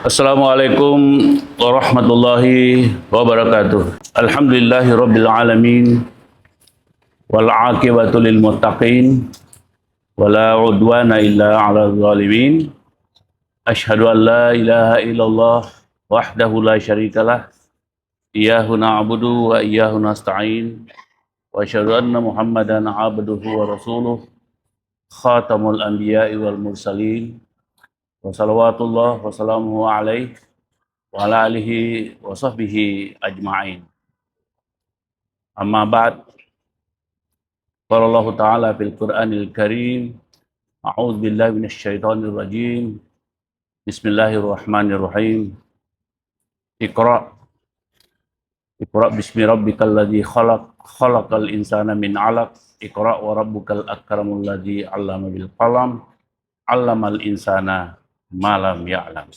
Assalamualaikum warahmatullahi wabarakatuh. Alhamdulillahi rabbil alamin wal aqibatu lil muttaqin wala udwana illa 'alal zalimin. Asyhadu an la ilaha illallah wahdahu la syarikalah. Iyyahu na'budu wa iyyahu nasta'in. Wa asyhadu anna Muhammadan 'abduhu wa rasuluh. Khatamul anbiya'i wal mursalin. Wa salawatullah wa salamuhu alaihi wa ala alihi wa sahbihi ajma'in. Amma ba'd. Qala Allah Ta'ala fil Qur'anil Karim. A'udzu billahi minasy syaithanir rajim. Bismillahirrahmanirrahim. Iqra. Iqra bismi rabbikal ladzi khalaq. Khalaqal insana min 'alaq. Iqra wa rabbukal akramul ladzi 'allama bil qalam. 'Allamal insana ma lam ya'lam.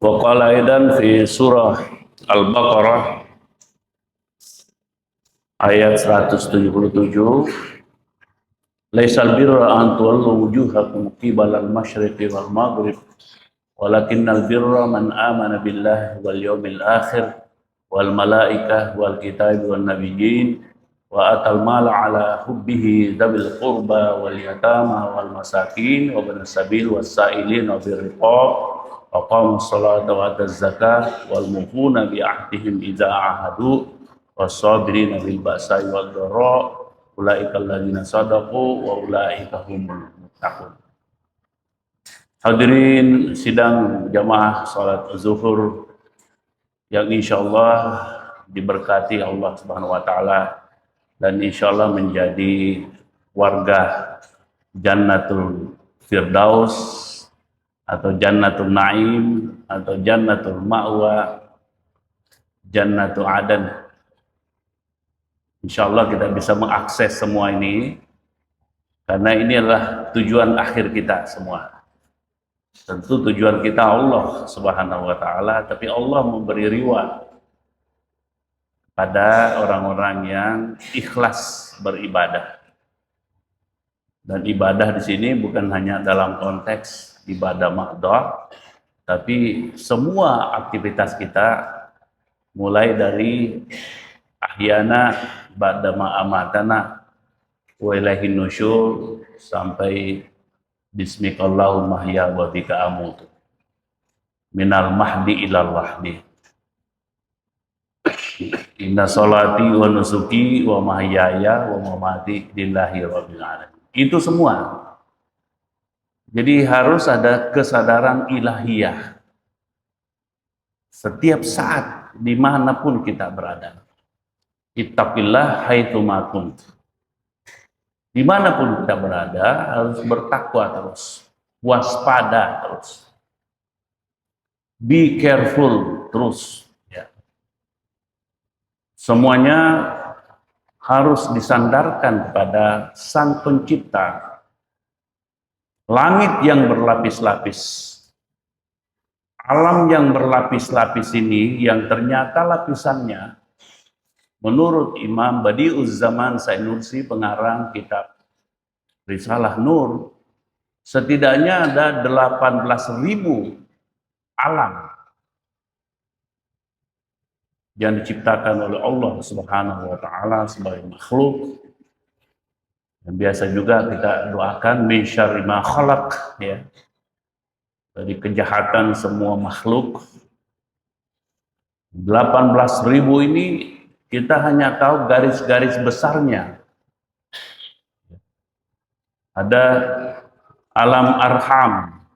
Wa qala aidan fi surah Al-Baqarah ayat 177, laisal birra an tuwallu wujuhakum qibalal masyriqi wal maghrib walakinnal birra man amana billahi wal yawmil akhir wal malaikah wal kitabi wan nabiyyin wa atal mala ala hubbihi dhabil qurba wal yatama wal masakin wa ibnas sabil was sa'ilin wa bir riqab wa qamus salata wa ataz zakah wal mufuna bi ahdihim idza ahadu was-sabirina bil ba'sa'i wad dharra ulaikal ladzina sadaqu wa ulaika humul muttaqun. Hadirin sidang jamaah salat zuhur yang insyaallah diberkati Allah Subhanahu wa taala dan insyaallah menjadi warga Jannatul Firdaus atau Jannatul Naim atau Jannatul Ma'wa, Jannatul Adan. Insyaallah kita bisa mengakses semua ini karena ini adalah tujuan akhir kita semua. Tentu tujuan kita Allah Subhanahu wa taala, tapi Allah memberi reward pada orang-orang yang ikhlas beribadah. Dan ibadah di sini bukan hanya dalam konteks ibadah ma'dhah, tapi semua aktivitas kita mulai dari ahyana ba'dama amatana wa ilaihin nusyur sampai bismikallahumma mahya wa bika amutu minal mahdi ilal lahdi inna sholati wa nusuki wa mahyaya wa mamati lillahi rabbil alamin. Itu semua. Jadi harus ada kesadaran ilahiyah setiap saat dimanapun kita berada. Ittaqillah haitsu ma kunt. Dimanapun kita berada harus bertakwa terus, waspada terus, be careful terus. Ya. Semuanya harus disandarkan kepada Sang Pencipta, langit yang berlapis-lapis, alam yang berlapis-lapis ini yang ternyata lapisannya menurut Imam Badi'uz Zaman Said Nursi, pengarang kitab Risalah Nur, setidaknya ada 18.000 alam yang diciptakan oleh Allah Subhanahu wa taala sebagai makhluk. Dan biasa juga kita doakan min syarri ma khalaq, ya. Dari kejahatan semua makhluk. 18.000 ini kita hanya tahu garis-garis besarnya. Ada alam arham,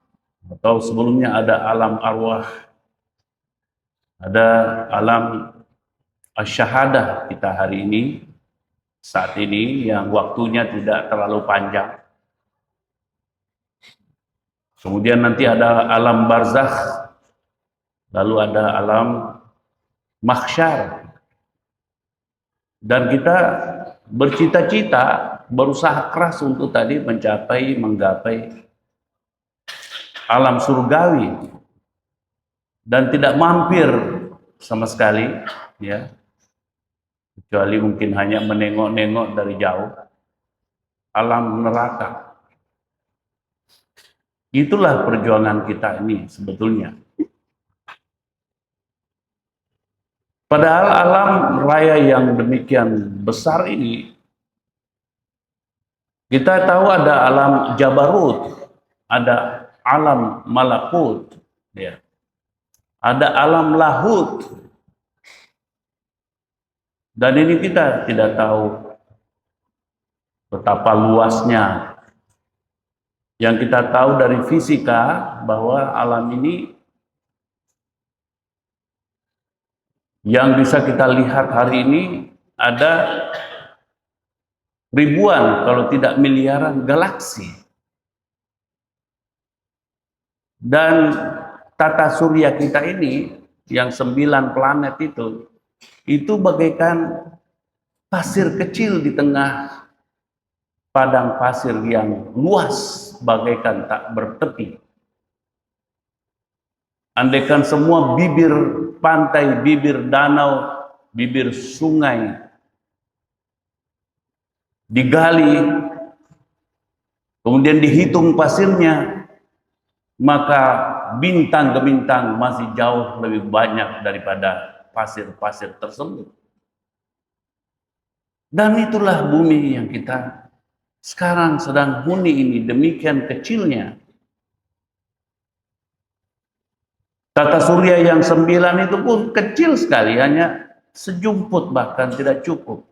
atau sebelumnya ada alam arwah, ada alam asyahadah kita hari ini, saat ini yang waktunya tidak terlalu panjang. Kemudian nanti ada alam barzakh, lalu ada alam mahsyar. Dan kita bercita-cita, berusaha keras untuk tadi menggapai alam surgawi dan tidak mampir sama sekali, ya. kecuali mungkin hanya menengok-nengok dari jauh. Alam neraka. Itulah perjuangan kita ini sebetulnya. Padahal alam raya yang demikian besar ini, kita tahu ada alam Jabarut, ada alam Malakut, ya. Ada alam Lahut. Dan ini kita tidak tahu betapa luasnya. Yang kita tahu dari fisika bahwa alam ini yang bisa kita lihat hari ini ada ribuan kalau tidak miliaran galaksi. Dan tata surya kita ini yang 9 planet itu bagaikan pasir kecil di tengah padang pasir yang luas bagaikan tak bertepi. Andaikan semua bibir pantai, bibir danau, bibir sungai digali, kemudian dihitung pasirnya, maka bintang ke bintang masih jauh lebih banyak daripada pasir-pasir tersebut. Dan itulah bumi yang kita sekarang sedang huni ini, demikian kecilnya. Tata surya yang 9 itu pun kecil sekali, hanya sejumput bahkan tidak cukup.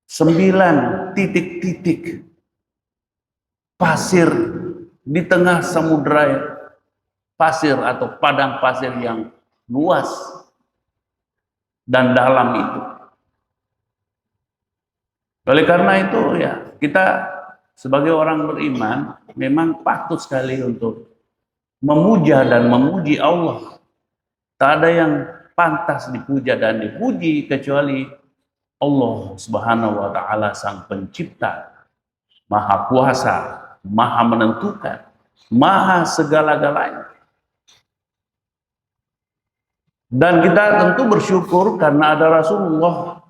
9 titik-titik pasir di tengah samudera pasir atau padang pasir yang luas dan dalam itu. Oleh karena itu ya, kita sebagai orang beriman memang patut sekali untuk memuja dan memuji Allah. Tak ada yang pantas dipuja dan dipuji kecuali Allah Subhanahu wa taala, Sang Pencipta, Maha Kuasa, Maha Menentukan, Maha segala-galanya. Dan kita tentu bersyukur karena ada Rasulullah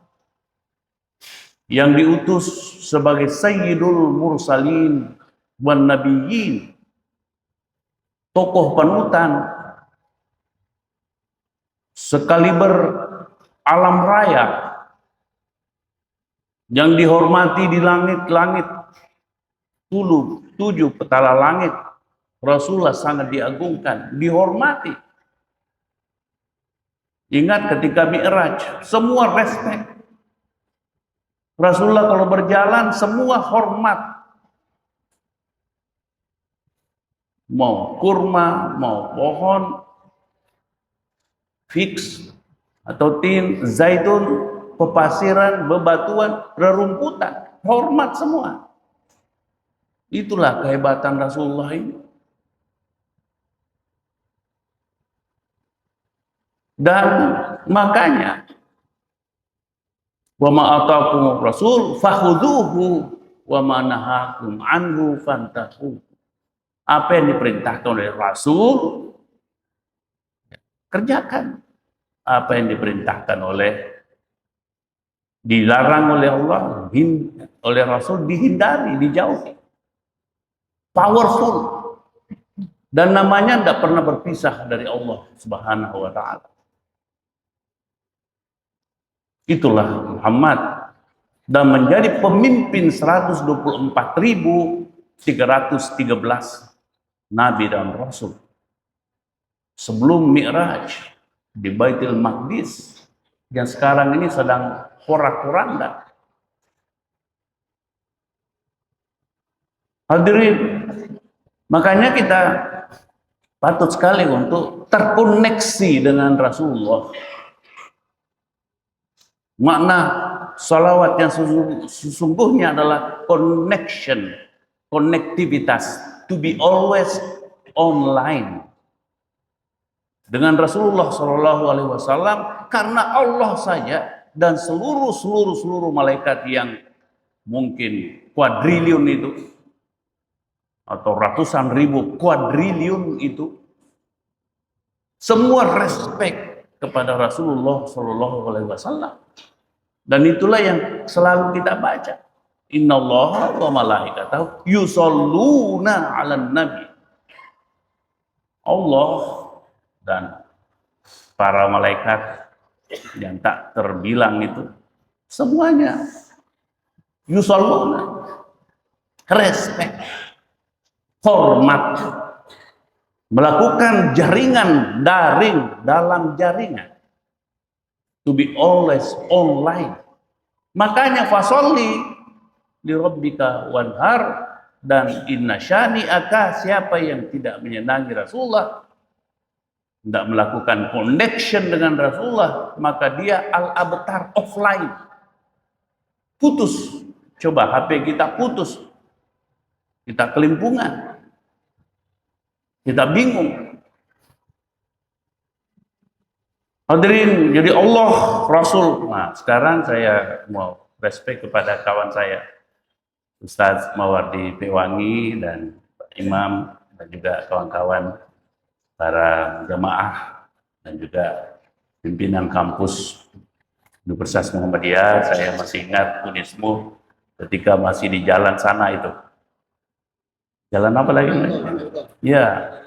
yang diutus sebagai Sayyidul Mursalin wan Nabiyyin, tokoh panutan sekaliber alam raya yang dihormati di langit-langit 7 petala langit. Rasulullah sangat diagungkan, dihormati. Ingat ketika Mi'raj, semua respect. Rasulullah kalau berjalan semua hormat. Mau kurma, mau pohon fix atau tin, zaitun, pepasiran, bebatuan, rerumputan, hormat semua. Itulah kehebatan Rasulullah ini. Dan makanya wa ma ataakum rasul fakhudhuhu wa ma nahakum anhu fantahu. Apa yang diperintahkan oleh Rasul, kerjakan. Apa yang diperintahkan dilarang oleh Allah, oleh Rasul, dihindari, dijauhi. Powerful. Dan namanya tidak pernah berpisah dari Allah Subhanahu wa ta'ala. Itulah Muhammad. Dan menjadi pemimpin 124.313 Nabi dan Rasul. Sebelum Mi'raj di Baitul Maqdis, yang sekarang ini sedang porak-poranda. Hadirin, makanya kita patut sekali untuk terkoneksi dengan Rasulullah. Makna salawat yang sesungguhnya adalah connection, konektivitas. To be always online dengan Rasulullah Shallallahu Alaihi Wasallam, karena Allah saja dan seluruh malaikat yang mungkin kuadriliun itu atau ratusan ribu kuadriliun itu semua respect kepada Rasulullah Shallallahu Alaihi Wasallam. Dan itulah yang selalu kita baca. Innallaha wa malaikatahu yusholluna 'alan nabi. Allah dan para malaikat yang tak terbilang itu semuanya yusholluna, respect, hormat, melakukan jaringan daring dalam jaringan, to be always online. Makanya fasolli li rabbika wanhar, dan inna syani'aka, siapa yang tidak menyenangi Rasulullah, tidak melakukan connection dengan Rasulullah, maka dia al-abtar, offline, putus. Coba HP kita putus, kita kelimpungan, kita bingung. Hadirin, jadi Allah, Rasul. Nah, sekarang saya mau respect kepada kawan saya, Ustaz Mawardi Pewangi dan Pak Imam, dan juga kawan-kawan para jamaah dan juga pimpinan kampus Universitas Muhammadiyah. Saya masih ingat Unismu ketika masih di jalan sana itu. Jalan apa lagi? Ya,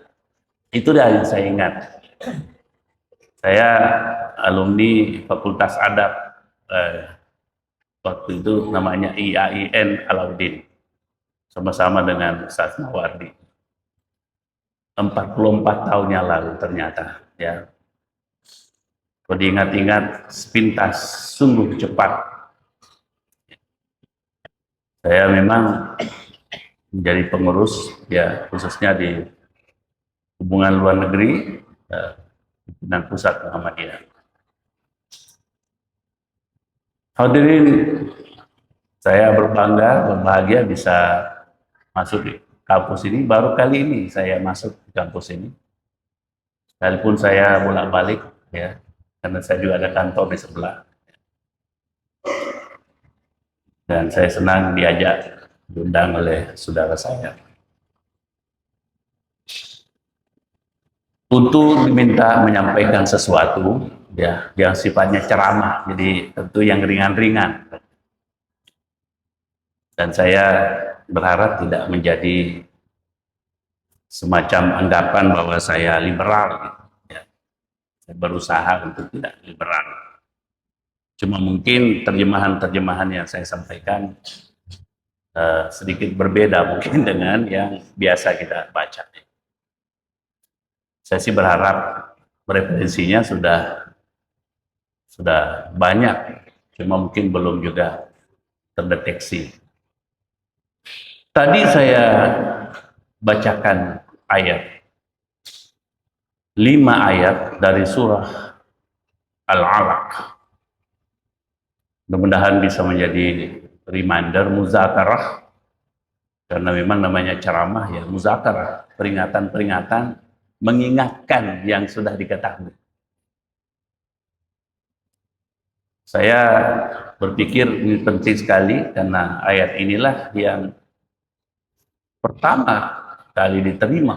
itu dah yang saya ingat. Saya alumni Fakultas Adab, waktu itu namanya IAIN Alauddin, sama-sama dengan Ustaz Mawardi. 44 tahun yang lalu ternyata, ya. Kalau diingat-ingat sepintas, sungguh cepat. Saya memang menjadi pengurus, ya, khususnya di hubungan luar negeri dan pusat Muhammadiyah. Hadirin, saya berbangga, berbahagia bisa masuk di kampus ini. Baru kali ini saya masuk di kampus ini. Sekalipun saya bolak-balik, ya, karena saya juga ada kantor di sebelah. Dan saya senang diundang oleh saudara saya. Untuk diminta menyampaikan sesuatu, ya, yang sifatnya ceramah, jadi tentu yang ringan-ringan. Dan saya berharap tidak menjadi semacam anggapan bahwa saya liberal, gitu, ya. Saya berusaha untuk tidak liberal. Cuma mungkin terjemahan-terjemahan yang saya sampaikan sedikit berbeda mungkin dengan yang biasa kita baca. Saya sih berharap referensinya sudah banyak, cuma mungkin belum juga terdeteksi. Tadi saya bacakan ayat, 5 ayat dari surah Al-Alaq. Mudah-mudahan bisa menjadi reminder, muzakarah, karena memang namanya ceramah, ya, muzakarah, peringatan-peringatan, mengingatkan yang sudah diketahui. Saya berpikir ini penting sekali karena ayat inilah yang pertama kali diterima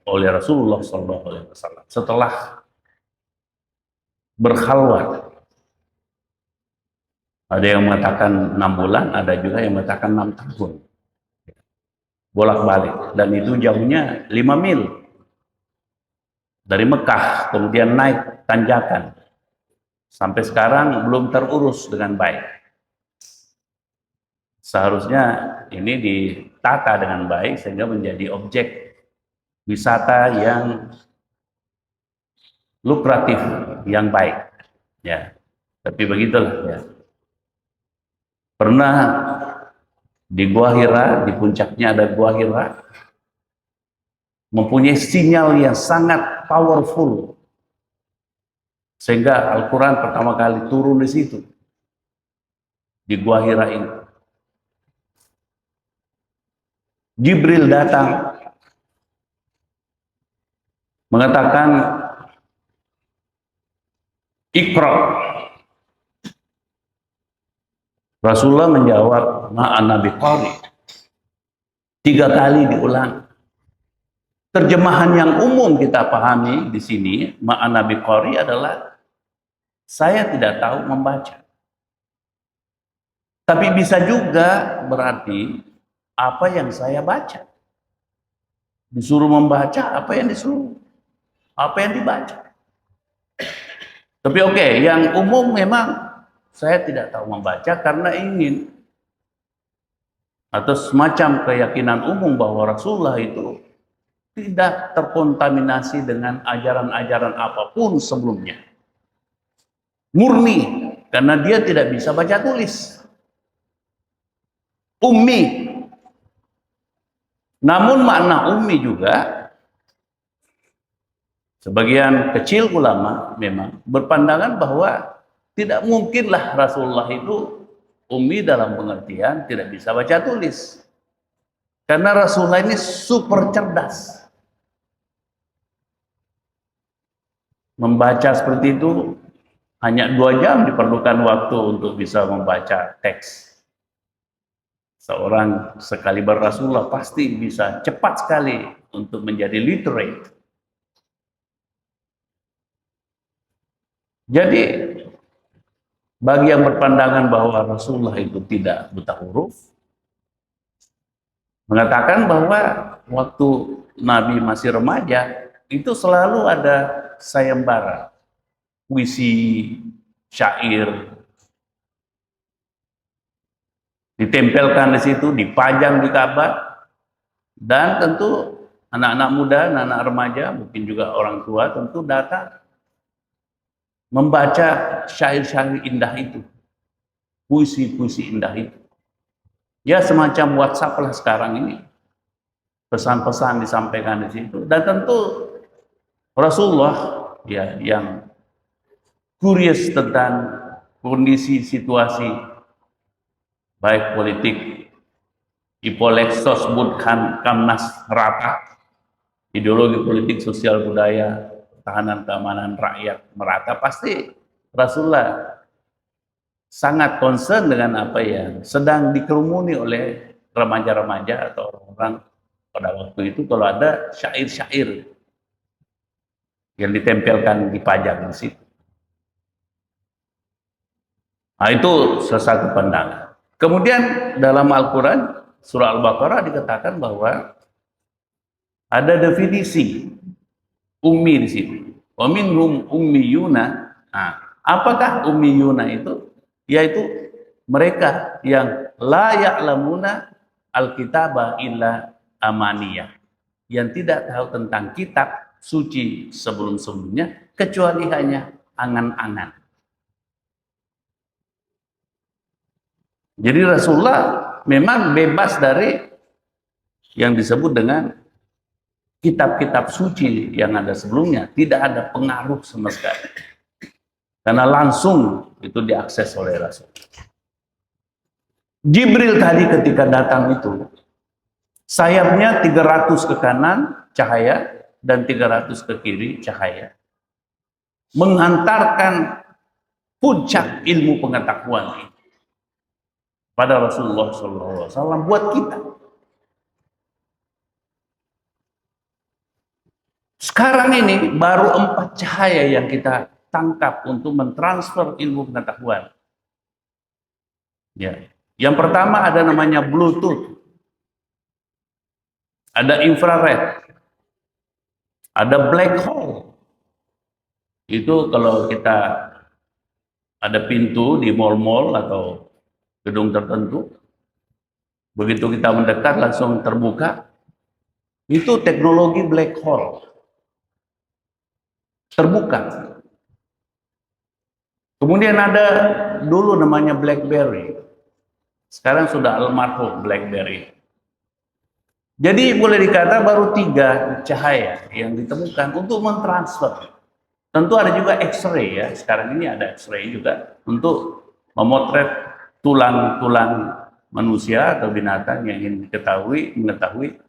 oleh Rasulullah SAW setelah berkhalwat. Ada yang mengatakan 6 bulan, ada juga yang mengatakan 6 tahun. Bolak-balik, dan itu jauhnya 5 mil. Dari Mekah, kemudian naik tanjakan. Sampai sekarang belum terurus dengan baik. Seharusnya ini ditata dengan baik sehingga menjadi objek wisata yang lukratif, yang baik. Ya, tapi begitulah, ya. Pernah di Gua Hira, di puncaknya ada Gua Hira, mempunyai sinyal yang sangat powerful, sehingga Al-Quran pertama kali turun di situ, di Gua Hira ini. Jibril datang mengatakan, Iqra. Rasulullah menjawab, ma'ana biqari. 3 kali diulang. Terjemahan yang umum kita pahami di sini, ma'ana biqari adalah saya tidak tahu membaca. Tapi bisa juga berarti apa yang saya baca. Disuruh membaca apa yang disuruh, apa yang dibaca. Tapi oke, yang umum memang saya tidak tahu membaca karena ingin atau semacam keyakinan umum bahwa Rasulullah itu tidak terkontaminasi dengan ajaran-ajaran apapun sebelumnya. Murni, karena dia tidak bisa baca tulis. Ummi. Namun makna ummi juga, sebagian kecil ulama memang berpandangan bahwa tidak mungkinlah Rasulullah itu ummi dalam pengertian tidak bisa baca tulis. Karena Rasulullah ini super cerdas. Membaca seperti itu hanya 2 jam diperlukan waktu untuk bisa membaca teks. Seorang sekaliber Rasulullah pasti bisa cepat sekali untuk menjadi literate. Jadi bagi yang berpandangan bahwa Rasulullah itu tidak buta huruf, mengatakan bahwa waktu Nabi masih remaja itu selalu ada sayembara, puisi, syair, ditempelkan di situ, dipajang di Ka'bah, dan tentu anak-anak muda, anak-anak remaja, mungkin juga orang tua tentu datang membaca syair-syair indah itu, puisi-puisi indah itu. Ya semacam WhatsApp lah sekarang ini, pesan-pesan disampaikan di situ, dan tentu Rasulullah ya yang curious tentang kondisi situasi baik politik, Ipolexos Budkan Kamnas Rata, ideologi politik, sosial, budaya, pertahanan, keamanan rakyat merata, pasti Rasulullah sangat concern dengan apa yang sedang dikerumuni oleh remaja-remaja atau orang-orang pada waktu itu kalau ada syair-syair yang ditempelkan dipajang di situ. Nah, itu satu pandangan. Kemudian dalam Al-Quran, surah Al-Baqarah dikatakan bahwa ada definisi ummi di situ. Wa minhum ummiyuna. Nah, apakah ummiyuna itu? Yaitu mereka yang la ya'lamuna al-kitaba illa amaniyah. Yang tidak tahu tentang kitab suci sebelum-sebelumnya kecuali hanya angan-angan. Jadi Rasulullah memang bebas dari yang disebut dengan kitab-kitab suci yang ada sebelumnya. Tidak ada pengaruh sama sekali. Karena langsung itu diakses oleh Rasul. Jibril tadi ketika datang itu, sayapnya 300 ke kanan cahaya dan 300 ke kiri cahaya. Menghantarkan puncak ilmu pengetahuan ini pada Rasulullah SAW buat kita. Sekarang ini baru 4 cahaya yang kita tangkap untuk mentransfer ilmu pengetahuan. Ya. Yang pertama ada namanya Bluetooth, ada infrared, ada black hole. Itu kalau kita ada pintu di mall-mall atau gedung tertentu, begitu kita mendekat langsung terbuka. Itu teknologi black hole. Terbuka. Kemudian ada dulu namanya BlackBerry. Sekarang sudah almarhum BlackBerry. Jadi boleh dikata baru 3 cahaya yang ditemukan untuk mentransfer. Tentu ada juga X-ray ya. Sekarang ini ada X-ray juga untuk memotret tulang-tulang manusia atau binatang yang ingin mengetahui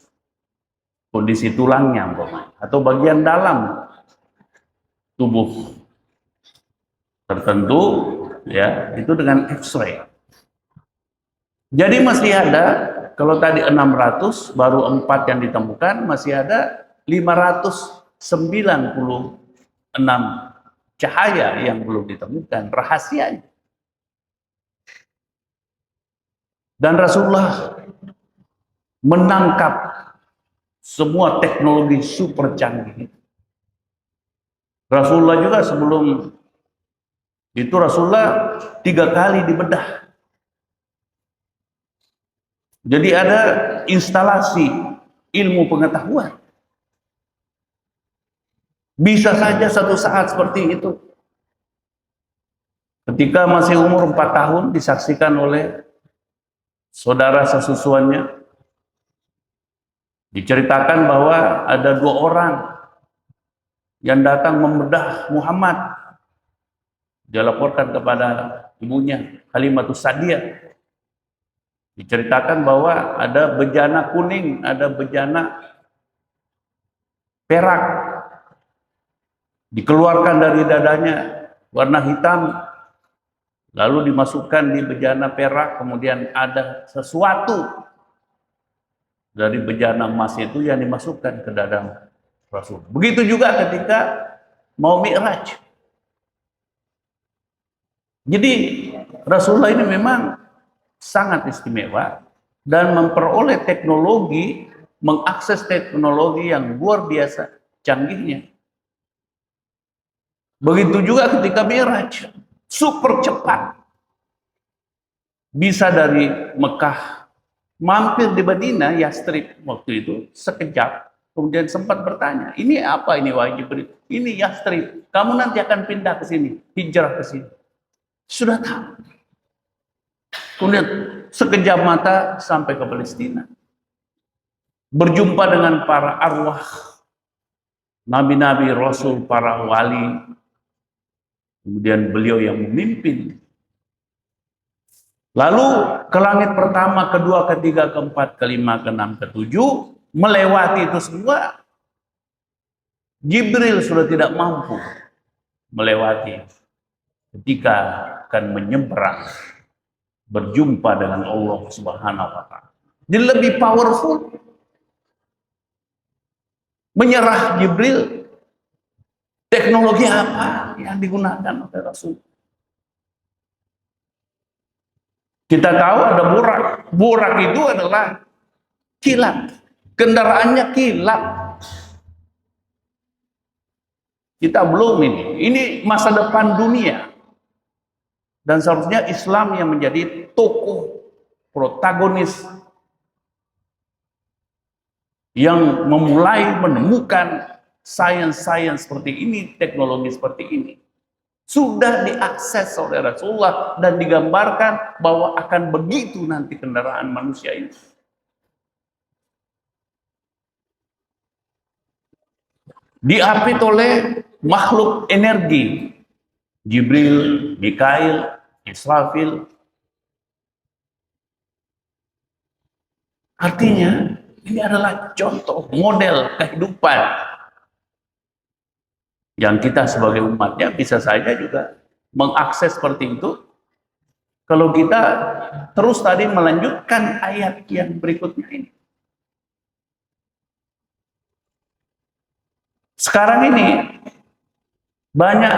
kondisi tulangnya atau bagian dalam tubuh tertentu ya, itu dengan X-ray. Jadi masih ada, kalau tadi 600 baru 4 yang ditemukan, masih ada 596 cahaya yang belum ditemukan, rahasianya. Dan Rasulullah menangkap semua teknologi super canggih. Rasulullah juga sebelum itu Rasulullah 3 kali dibedah. Jadi ada instalasi ilmu pengetahuan. Bisa saja satu saat seperti itu. Ketika masih umur 4 tahun disaksikan oleh saudara sesusuannya, diceritakan bahwa ada 2 orang yang datang membedah Muhammad. Dia laporkan kepada ibunya, Halimatus Sa'diyah. Diceritakan bahwa ada bejana kuning, ada bejana perak. Dikeluarkan dari dadanya, warna hitam. Lalu dimasukkan di bejana perak, kemudian ada sesuatu dari bejana emas itu yang dimasukkan ke dada Rasul. Begitu juga ketika mau Mi'raj. Jadi Rasulullah ini memang sangat istimewa dan memperoleh teknologi, mengakses teknologi yang luar biasa canggihnya. Begitu juga ketika Mi'raj, super cepat. Bisa dari Mekah mampir di Madinah, Yastrib waktu itu sekejap, kemudian sempat bertanya, ini apa ini wahai Jibril? Ini Yastrib, kamu nanti akan pindah ke sini, hijrah ke sini. Sudah tahu. Kemudian sekejap mata sampai ke Palestina. Berjumpa dengan para arwah, nabi-nabi, rasul, para wali. Kemudian beliau yang memimpin. Lalu ke langit pertama, kedua, ketiga, keempat, kelima, keenam, ketujuh, melewati itu semua. Jibril sudah tidak mampu melewati ketika akan menyeberang berjumpa dengan Allah Subhanahu wa Ta'ala. Jadi lebih powerful. Menyerah Jibril. Teknologi apa yang digunakan oleh Rasul? Kita tahu ada burak. Burak itu adalah kilat. Kendaraannya kilat. Kita belum ini. Ini masa depan dunia. Dan seharusnya Islam yang menjadi tokoh protagonis yang memulai menemukan sains-sains seperti ini, teknologi seperti ini. Sudah diakses oleh Rasulullah dan digambarkan bahwa akan begitu nanti kendaraan manusia ini. Diapit oleh makhluk energi. Jibril, Mikail, Israfil. Artinya, ini adalah contoh model kehidupan yang kita sebagai umatnya bisa saja juga mengakses seperti itu. Kalau kita terus tadi melanjutkan ayat yang berikutnya ini. Sekarang ini banyak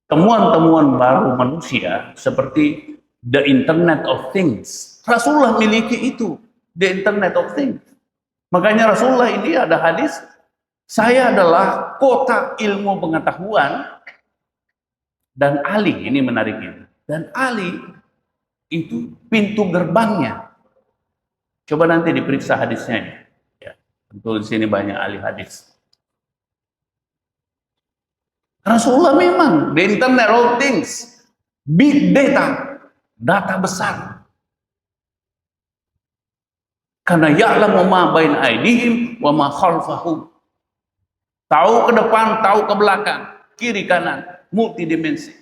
temuan-temuan baru manusia seperti the Internet of Things. Rasulullah miliki itu, the Internet of Things. Makanya Rasulullah ini ada hadis, saya adalah kota ilmu pengetahuan dan Ali, ini menarik ini. Dan Ali itu pintu gerbangnya. Coba nanti diperiksa hadisnya ini. Ya, tentu di sini banyak ahli hadis. Rasulullah memang the Internet of Things, big data, data besar. Karena ya'lamu ma baina aydihim wa ma khalfahum. Tahu ke depan, tahu ke belakang, kiri kanan, multidimensi.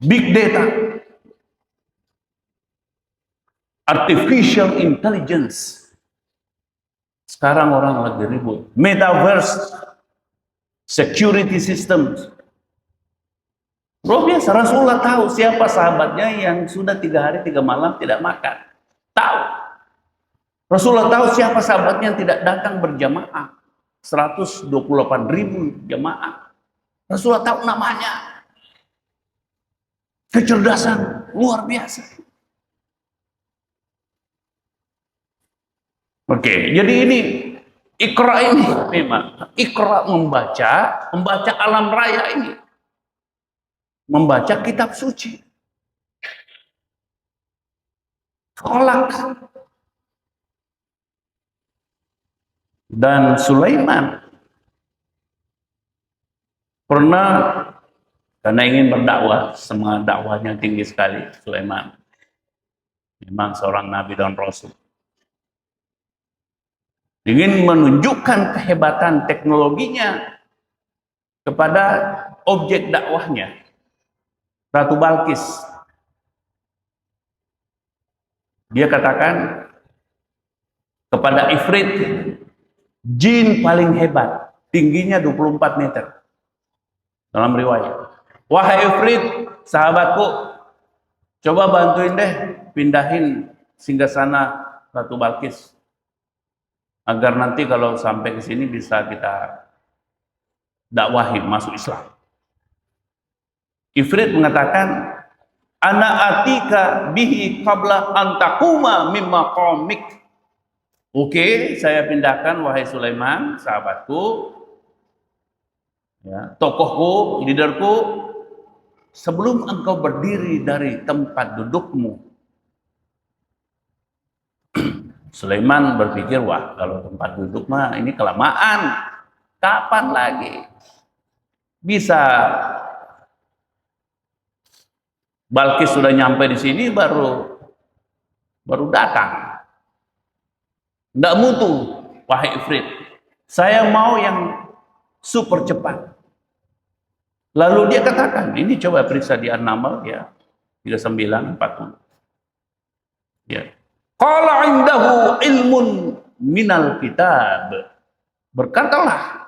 Big data. Artificial intelligence. Sekarang orang lagi ribut. Metaverse. Security systems. Luar biasa, Rasulullah tahu siapa sahabatnya yang sudah 3 hari 3 malam tidak makan. Tahu. Rasulullah tahu siapa sahabatnya yang tidak datang berjamaah. 128.000 jamaah. Rasulullah tahu namanya. kecerdasan luar biasa. Oke, jadi ini Iqra ini memang Iqra membaca alam raya ini, membaca kitab suci. Kolak. Dan Sulaiman pernah, karena ingin berdakwah, semangat dakwahnya tinggi sekali Sulaiman. Memang seorang nabi dan rasul. Ingin menunjukkan kehebatan teknologinya kepada objek dakwahnya, Ratu Balkis. Dia katakan kepada Ifrit, jin paling hebat, tingginya 24 meter. Dalam riwayat, wahai Ifrit, sahabatku, coba bantuin deh pindahin singgasana Ratu Balkis, agar nanti kalau sampai ke sini bisa kita dakwahi masuk Islam. Ifrit mengatakan, ana atika bihi qabla an taquma mimma qamik. Oke, saya pindahkan wahai Sulaiman, sahabatku, ya, tokohku, leaderku, sebelum engkau berdiri dari tempat dudukmu. Sulaiman berpikir, wah, kalau tempat duduk mah ini kelamaan. Kapan lagi bisa Balkis sudah nyampe di sini baru datang. Tidak mutu, wahai Ifrit. Saya mau yang super cepat. Lalu dia katakan, ini coba periksa di An-Naml ya, 39:40. Ya. Qala indahu ilmun minal kitab. Berkatalah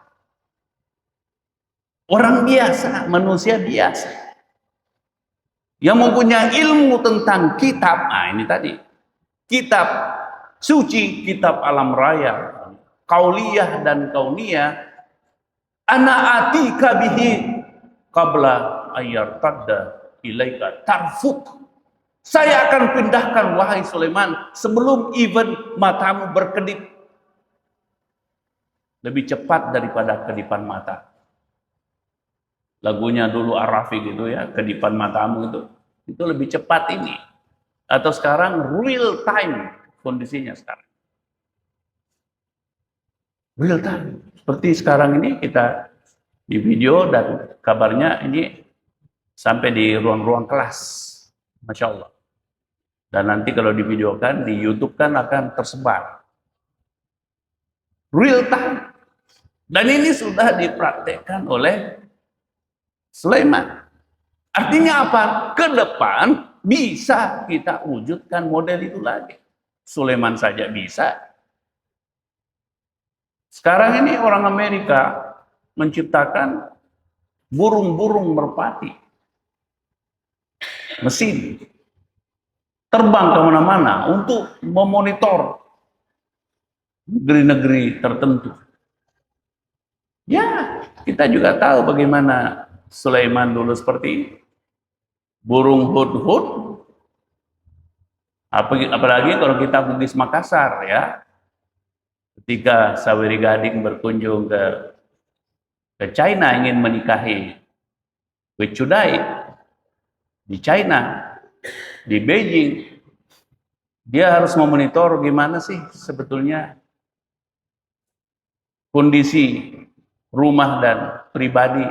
orang biasa, manusia biasa yang mempunyai ilmu tentang kitab. Nah, ini tadi. Kitab suci, kitab alam raya, kauliyah dan kauniyah. Ana atika bihi qabla ayyartadda ilaika tarfuk. Saya akan pindahkan wahai Sulaiman sebelum even matamu berkedip. Lebih cepat daripada kedipan mata. Lagunya dulu Arafi gitu ya, kedipan matamu itu lebih cepat ini. Atau sekarang real time kondisinya sekarang. Real time. Seperti sekarang ini kita di video dan kabarnya ini sampai di ruang-ruang kelas. Masya Allah. Dan nanti kalau divideokan, di YouTube kan akan tersebar. Real time. Dan ini sudah dipraktekkan oleh Sulaiman. Artinya apa? Ke depan bisa kita wujudkan model itu lagi. Sulaiman saja bisa. Sekarang ini orang Amerika menciptakan burung-burung merpati. Mesin. Terbang kemana-mana untuk memonitor negeri-negeri tertentu. Ya, kita juga tahu bagaimana Sulaiman dulu seperti ini. Burung hudhud, apalagi kalau kita Bugis Makassar ya, ketika Saweri Gading berkunjung ke China ingin menikahi Wei Chudai di China, di Beijing, dia harus memonitor gimana sih sebetulnya kondisi rumah dan pribadi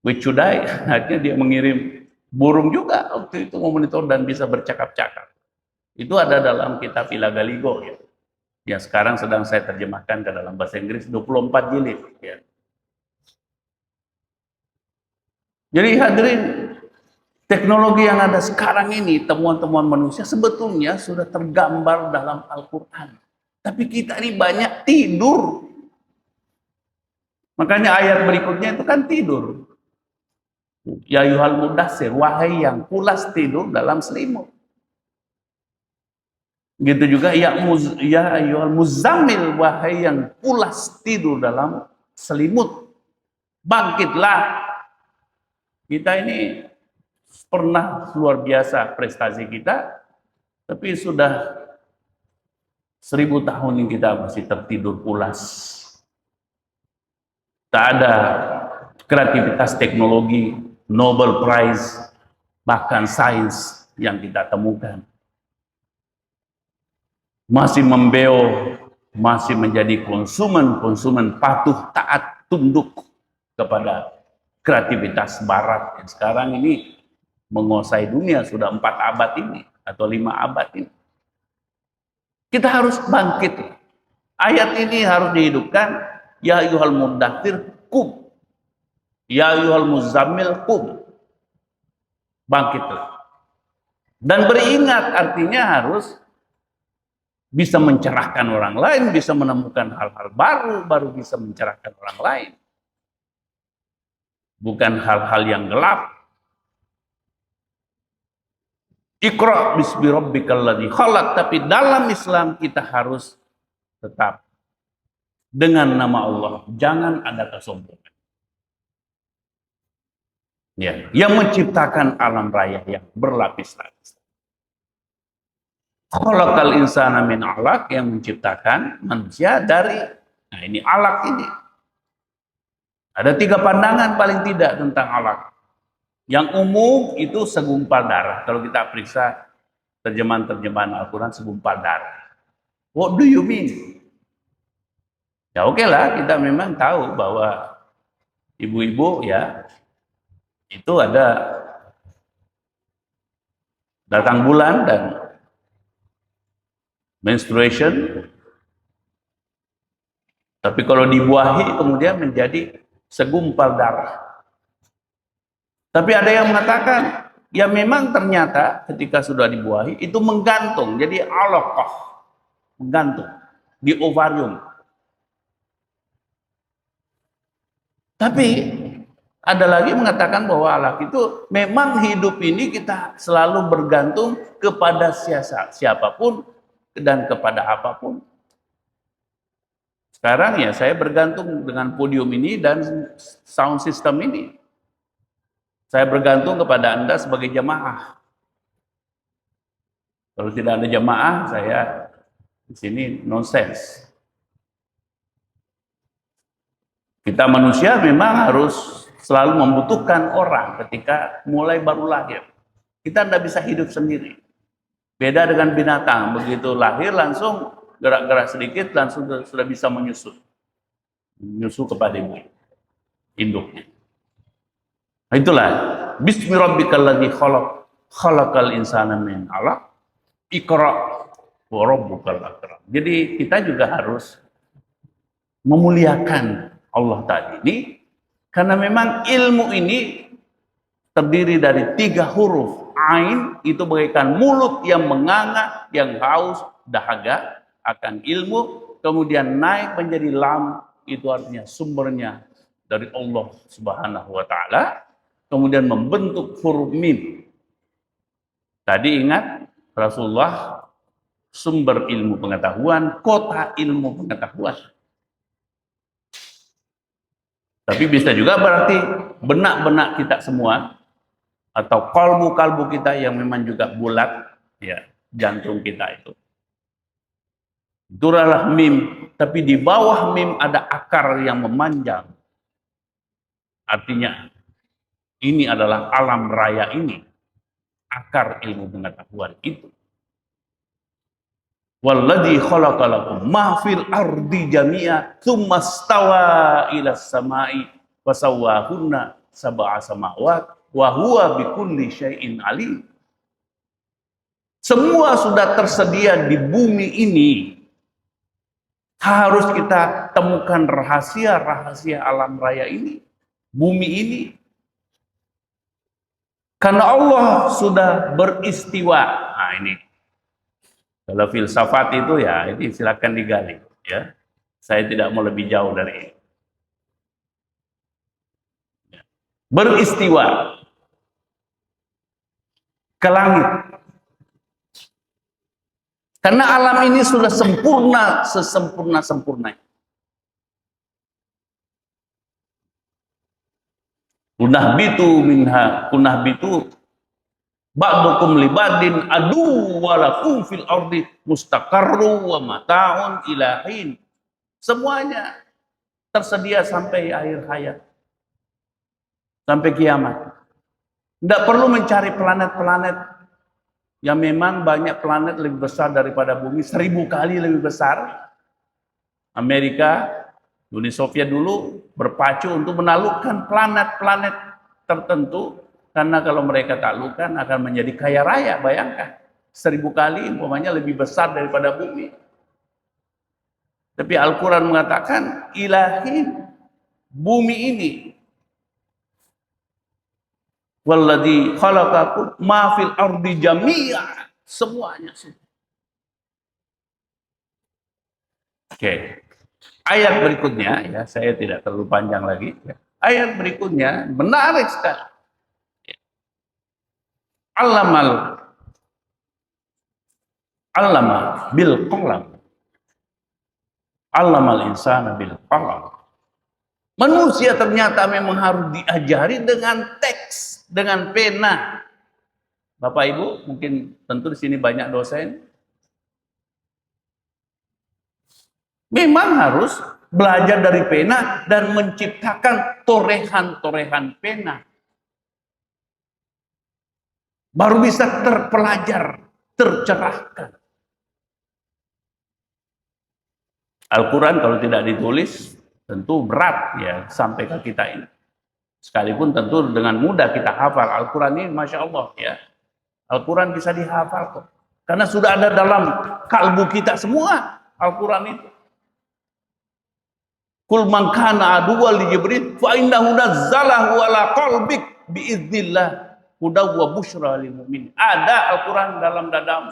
Wei Chudai. Akhirnya dia mengirim burung juga waktu itu memonitor dan bisa bercakap-cakap. Itu ada dalam kitab Ilagaligo ya. Yang sekarang sedang saya terjemahkan ke dalam bahasa Inggris 24 jilid ya. Jadi hadirin, teknologi yang ada sekarang ini, temuan-temuan manusia sebetulnya sudah tergambar dalam Al-Quran. Tapi kita ini banyak tidur. Makanya ayat berikutnya itu kan tidur. Ya ayyuhal mudassir, wahai yang pulas tidur dalam selimut. Gitu juga ya ayyuhal muzammil, wahai yang pulas tidur dalam selimut. Bangkitlah. Kita ini pernah luar biasa prestasi kita, tapi sudah 1000 tahun ini kita masih tertidur pulas. Tak ada kreativitas teknologi, Nobel Prize, bahkan sains yang kita temukan. Masih membeo, masih menjadi konsumen patuh, taat, tunduk kepada kreativitas barat yang sekarang ini menguasai dunia sudah 4 abad ini atau 5 abad ini. Kita harus bangkit. Ayat ini harus dihidupkan. Ya ayyuhal muddatsir qum. Ya ayyuhal muzammil qum. Bangkitlah. Dan beringat artinya harus bisa mencerahkan orang lain, bisa menemukan hal-hal baru bisa mencerahkan orang lain. Bukan hal-hal yang gelap. Iqra bismi rabbikal ladzi khalaq, tapi dalam Islam kita harus tetap dengan nama Allah, jangan ada kesombongan. Ya, yang menciptakan alam raya yang berlapis-lapis. Khalaqal insana min 'alaq, yang menciptakan manusia dari, nah ini alaq ini. Ada 3 pandangan paling tidak tentang alaq. Yang umum itu segumpal darah. Kalau kita periksa terjemahan Al-Quran, segumpal darah. What do you mean? Ya oke lah, kita memang tahu bahwa ibu-ibu ya, itu ada datang bulan dan menstruation. Tapi kalau dibuahi kemudian menjadi segumpal darah. Tapi ada yang mengatakan, ya memang ternyata ketika sudah dibuahi itu menggantung, jadi alaqah, menggantung di ovarium. Tapi ada lagi mengatakan bahwa alaq itu memang hidup ini kita selalu bergantung kepada siapapun dan kepada apapun. Sekarang ya saya bergantung dengan podium ini dan sound system ini. Saya bergantung kepada Anda sebagai jamaah. Kalau tidak ada jamaah, saya di sini nonsense. Kita manusia memang harus selalu membutuhkan orang ketika mulai baru lahir. Kita tidak bisa hidup sendiri. Beda dengan binatang, begitu lahir langsung gerak-gerak sedikit langsung sudah bisa menyusu kepada ibu induknya. Nah, itulah bismi rabbikal ladzi khalaq, khalaqal insana min 'alaq, iqra wa rabbukal akram. Jadi kita juga harus memuliakan Allah tadi ini, karena memang ilmu ini terdiri dari 3 huruf. Ain itu bagaikan mulut yang menganga, yang haus, dahaga akan ilmu, kemudian naik menjadi lam, itu artinya sumbernya dari Allah Subhanahu wa taala. Kemudian membentuk huruf mim. Tadi ingat Rasulullah sumber ilmu pengetahuan, kota ilmu pengetahuan. Tapi bisa juga berarti benak-benak kita semua atau kalbu-kalbu kita yang memang juga bulat, ya, jantung kita itu. Itulah mim, tapi di bawah mim ada akar yang memanjang. Artinya ini adalah alam raya ini, akar ilmu pengetahuan itu. Walladzi khalaqa lakum ma fil ardi jami'a tsumma stawa ilas samai fasawwahunna sab'a samawat wa huwa bikulli syai'in alim. Semua sudah tersedia di bumi ini. Harus kita temukan rahasia-rahasia alam raya ini, bumi ini. Karena Allah sudah beristiwa. Nah ini, kalau filsafat itu ya, ini silakan digali. Ya, saya tidak mau lebih jauh dari ini. Beristiwa ke langit. Karena alam ini sudah sempurna, sesempurna-sempurnanya. Kunahbitu Ba'dukum li ba'din adu wa lakum fil ardi mustaqarru wa mata'un ilahin. Semuanya tersedia sampai akhir hayat. Sampai kiamat. Tidak perlu mencari planet-planet yang memang banyak planet lebih besar daripada bumi, 1000 kali lebih besar. Amerika, Uni Soviet dulu berpacu untuk menaklukkan planet-planet tertentu, karena kalau mereka taklukkan akan menjadi kaya raya. Bayangkan, 1000 kali umpamanya lebih besar daripada bumi. Tapi Al-Quran mengatakan ilahin, bumi ini, walladzi khalaqakum ma fil ardi jami'a, semuanya sih. Oke. Ayat berikutnya, ya, saya tidak terlalu panjang lagi. Ya. Ayat berikutnya menarik sekali. Allama bil qalam. Allamal insana bil qalam. Manusia ternyata memang harus diajari dengan teks, dengan pena. Bapak Ibu, mungkin tentu di sini banyak dosen. Memang harus belajar dari pena dan menciptakan torehan-torehan pena. Baru bisa terpelajar, tercerahkan. Al-Quran kalau tidak ditulis, tentu berat ya sampai ke kita ini. Sekalipun tentu dengan mudah kita hafal. Al-Quran ini Masya Allah ya. Al-Quran bisa dihafal kok. Karena sudah ada dalam kalbu kita semua Al-Quran itu. Kul man kana aduwwan li Jibril fa innahu nazzalahu ala qalbik biiznillah hudaw wa busyra lil mu'min. Ada Al-Quran dalam dadamu.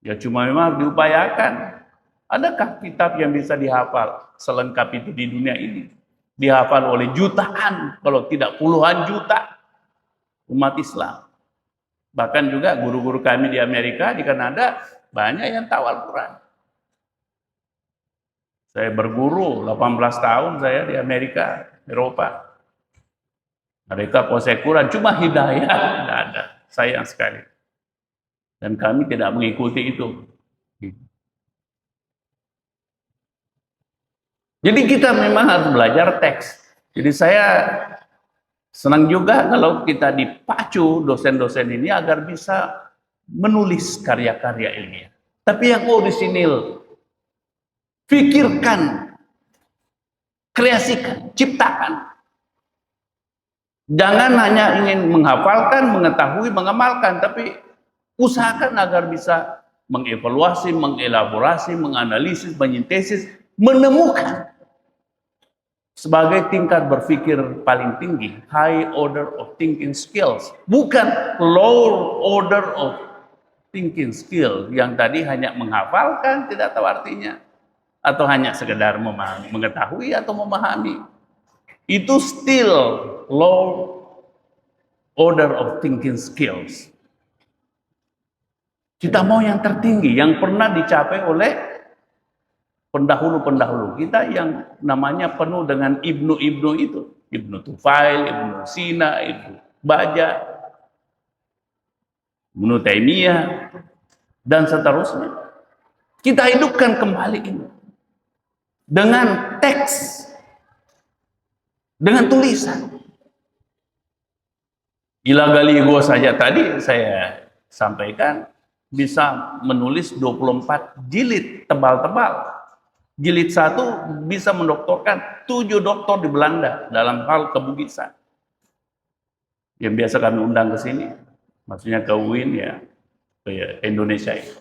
Ya cuma memang diupayakan. Adakah kitab yang bisa dihafal selengkap itu di dunia ini? Dihafal oleh jutaan, kalau tidak puluhan juta umat Islam. Bahkan juga guru-guru kami di Amerika, di Kanada, banyak yang tahu Al-Quran. Saya berguru 18 tahun saya di Amerika, Eropa. Mereka kuasai Quran, cuma hidayah tidak ada. Sayang sekali. Dan kami tidak mengikuti itu. Jadi kita memang harus belajar teks. Jadi saya senang juga kalau kita dipacu dosen-dosen ini agar bisa menulis karya-karya ilmiah. Tapi yang orisinil, pikirkan, kreasikan, ciptakan. Jangan hanya ingin menghafalkan, mengetahui, mengamalkan, tapi usahakan agar bisa mengevaluasi, mengelaborasi, menganalisis, menyintesis, menemukan sebagai tingkat berpikir paling tinggi, high order of thinking skills, bukan low order of thinking skill yang tadi hanya menghafalkan tidak tahu artinya, atau hanya sekedar mengetahui atau memahami. Itu still low order of thinking skills. Kita mau yang tertinggi, yang pernah dicapai oleh pendahulu-pendahulu kita yang namanya penuh dengan ibnu-ibnu itu. Ibnu Tufail, Ibnu Sina, Ibnu Baja, Ibnu Taimiyah, dan seterusnya. Kita hidupkan kembali ini. Dengan teks. Dengan tulisan. Ila Galigo saja tadi saya sampaikan bisa menulis 24 jilid tebal-tebal. Jilid 1 bisa mendoktorkan 7 doktor di Belanda dalam hal kebugisan. Yang biasa kami undang ke sini, maksudnya ke UIN ya, ke Indonesia itu.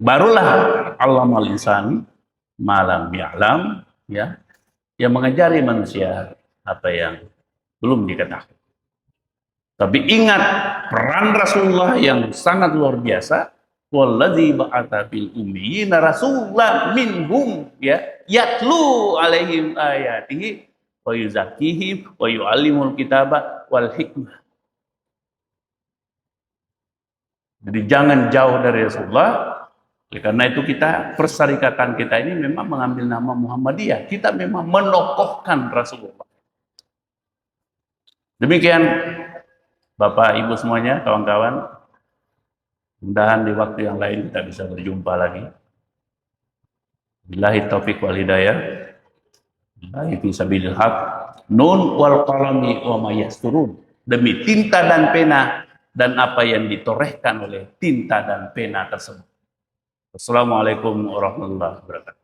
Barulah Allamal insan malam ya'lam ya, yang mengajari manusia apa yang belum diketahui. Tapi ingat peran Rasulullah yang sangat luar biasa. Walladzi ba'atsa fil ummiyina rasulan minhum ya yatlu alaihim ayatihi wa yuzakkihim wa yu'allimul kitaba wal hikmah. Jadi jangan jauh dari Rasulullah. Karena itu kita, persyarikatan kita ini memang mengambil nama Muhammadiyah. Kita memang menokohkan Rasulullah. Demikian Bapak Ibu semuanya, kawan-kawan. Mudah-mudahan di waktu yang lain kita bisa berjumpa lagi. Billahi taufiq wal hidayah. Billahi fi sabilil haq. Nun wal qalami wa ma yasturun. Demi tinta dan pena dan apa yang ditorehkan oleh tinta dan pena tersebut. Assalamualaikum warahmatullahi wabarakatuh.